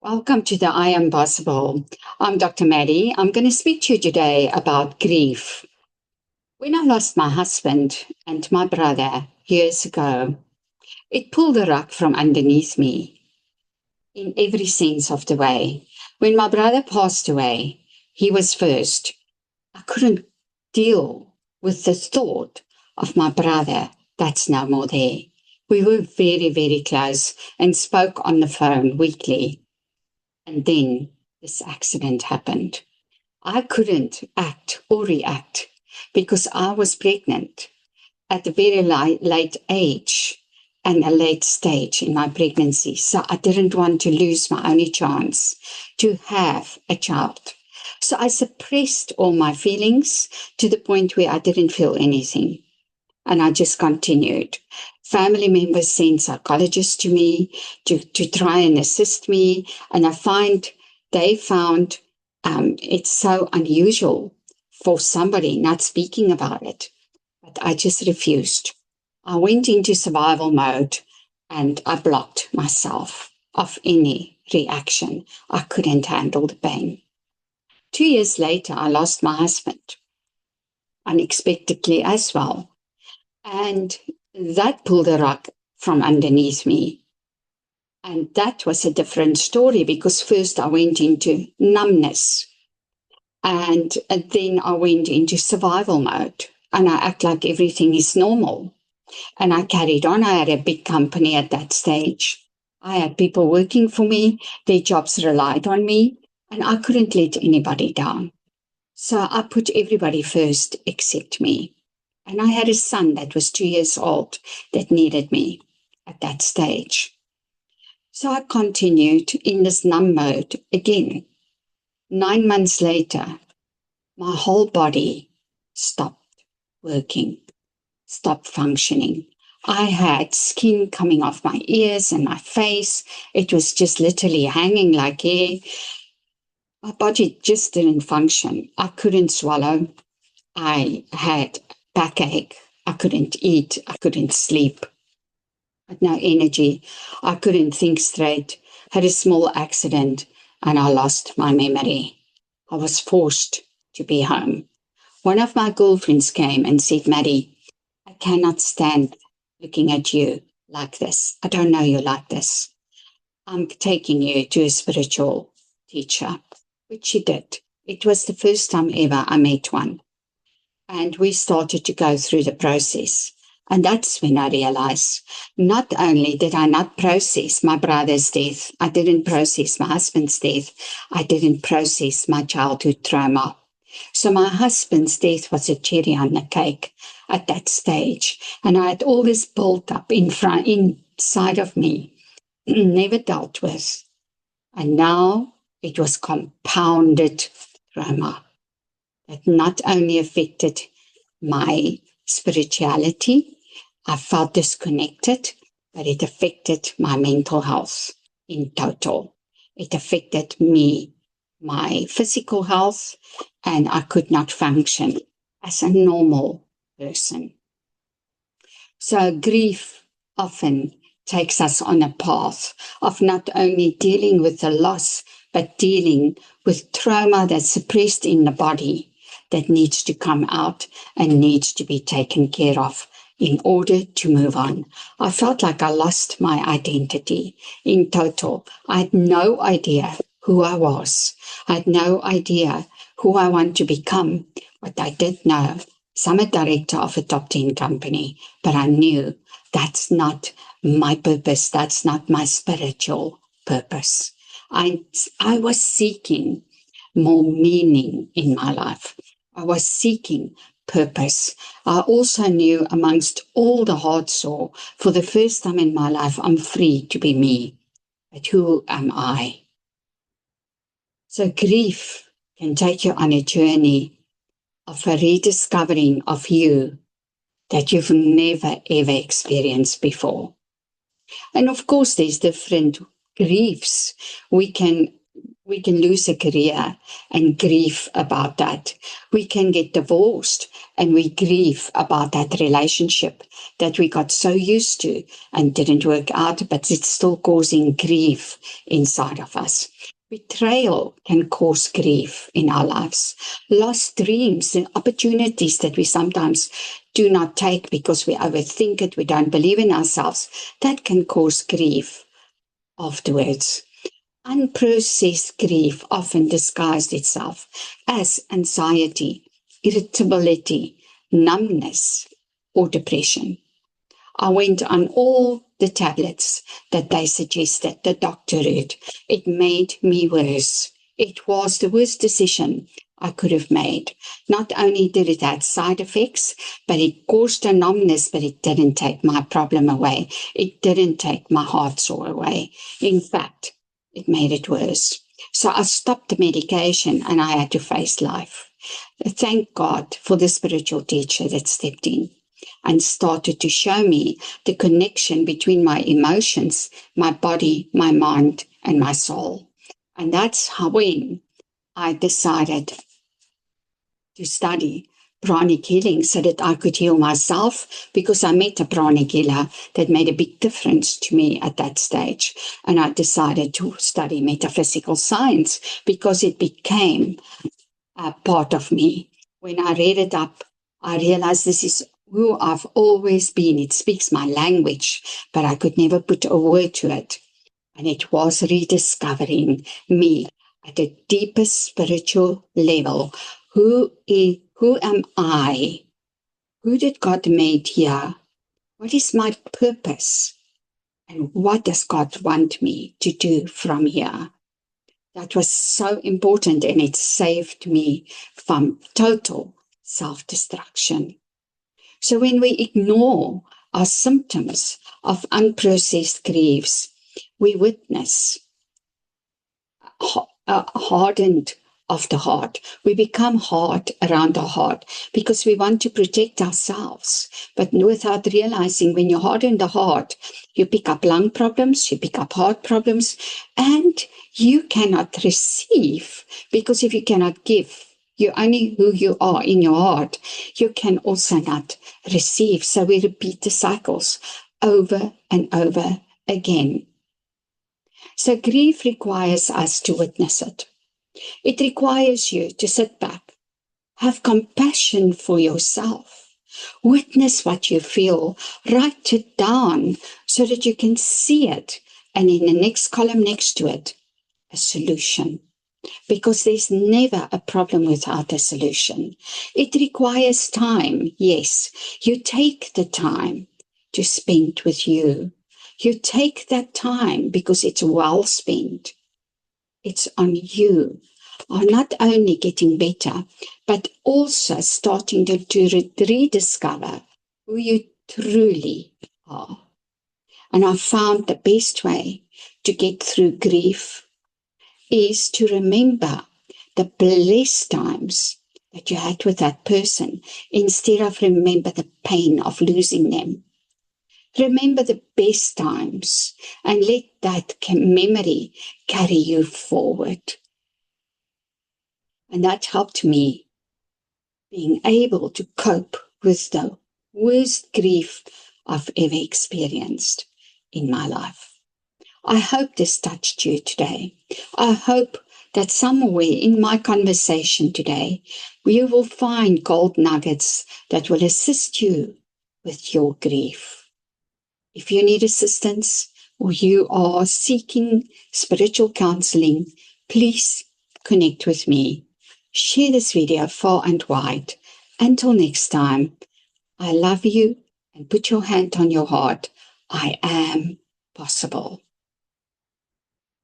Welcome to the I Am Possible. I'm Dr. Maddie. I'm going to speak to you today about grief. When I lost my husband and my brother years ago, it pulled the rug from underneath me in every sense of the way. When my brother passed away, he was first. I couldn't deal with the thought of my brother that's no more there. We were very, very close and spoke on the phone weekly. And then this accident happened. I couldn't act or react because I was pregnant at a very late age and a late stage in my pregnancy. So I didn't want to lose my only chance to have a child. So I suppressed all my feelings to the point where I didn't feel anything. And I just continued. Family members sent psychologists to me to try and assist me. And they found it's so unusual for somebody not speaking about it. But I just refused. I went into survival mode and I blocked myself of any reaction. I couldn't handle the pain. 2 years later, I lost my husband unexpectedly as well. And that pulled the rug from underneath me. And that was a different story because first I went into numbness and then I went into survival mode and I act like everything is normal. And I carried on. I had a big company at that stage. I had people working for me. Their jobs relied on me and I couldn't let anybody down. So I put everybody first except me. And I had a son that was 2 years old that needed me at that stage. So I continued in this numb mode again. 9 months later, my whole body stopped working, stopped functioning. I had skin coming off my ears and my face. It was just literally hanging like hair. My body just didn't function. I couldn't swallow. I had backache. I couldn't eat. I couldn't sleep. I had no energy. I couldn't think straight. Had a small accident and I lost my memory. I was forced to be home. One of my girlfriends came and said, Maddie, I cannot stand looking at you like this. I don't know you like this. I'm taking you to a spiritual teacher, which she did. It was the first time ever I met one. And we started to go through the process. And that's when I realized not only did I not process my brother's death, I didn't process my husband's death, I didn't process my childhood trauma. So my husband's death was a cherry on the cake at that stage. And I had all this built up inside of me, never dealt with. And now it was compounded trauma that not only affected my spirituality, I felt disconnected, but it affected my mental health in total. It affected me, my physical health, and I could not function as a normal person. So grief often takes us on a path of not only dealing with the loss, but dealing with trauma that's suppressed in the body that needs to come out and needs to be taken care of in order to move on. I felt like I lost my identity in total. I had no idea who I was. I had no idea who I want to become. But I did know I'm a director of a top 10 company, but I knew that's not my purpose. That's not my spiritual purpose. I was seeking more meaning in my life. I was seeking purpose. I also knew amongst all the hard sore, for the first time in my life, I'm free to be me. But who am I? So grief can take you on a journey of a rediscovering of you that you've never, ever experienced before. And of course, there's different griefs. We can We can lose a career and grieve about that. We can get divorced and we grieve about that relationship that we got so used to and didn't work out, but it's still causing grief inside of us. Betrayal can cause grief in our lives. Lost dreams and opportunities that we sometimes do not take because we overthink it, we don't believe in ourselves, that can cause grief afterwards. Unprocessed grief often disguised itself as anxiety, irritability, numbness, or depression. I went on all the tablets that they suggested, the doctor wrote. It made me worse. It was the worst decision I could have made. Not only did it have side effects, but it caused a numbness, but it didn't take my problem away. It didn't take my heart sore away. In fact, it made it worse. So I stopped the medication and I had to face life. Thank God for the spiritual teacher that stepped in and started to show me the connection between my emotions, my body, my mind, and my soul. And that's how when I decided to study pranic healing so that I could heal myself, because I met a pranic healer that made a big difference to me at that stage. And I decided to study metaphysical science because it became a part of me. When I read it up, I realized this is who I've always been. It speaks my language, but I could never put a word to it. And it was rediscovering me at a deeper spiritual level. Who am I? Who did God make here? What is my purpose? And what does God want me to do from here? That was so important, and it saved me from total self-destruction. So when we ignore our symptoms of unprocessed griefs, we witness hardened of the heart. We become hard around our heart because we want to protect ourselves. But without realizing, when you harden the heart, you pick up lung problems, you pick up heart problems, and you cannot receive, because if you cannot give, you're only who you are in your heart, you can also not receive. So we repeat the cycles over and over again. So grief requires us to witness it. It requires you to sit back, have compassion for yourself, witness what you feel, write it down so that you can see it, and in the next column next to it, a solution. Because there's never a problem without a solution. It requires time, yes. You take the time to spend with you. You take that time because it's well spent. It's on you. Are not only getting better, but also starting to rediscover who you truly are. And I found the best way to get through grief is to remember the blessed times that you had with that person instead of remember the pain of losing them. Remember the best times and let that memory carry you forward. And that helped me being able to cope with the worst grief I've ever experienced in my life. I hope this touched you today. I hope that somewhere in my conversation today, you will find gold nuggets that will assist you with your grief. If you need assistance or you are seeking spiritual counseling, please connect with me. Share this video far and wide. Until next time, I love you, and put your hand on your heart. I am possible.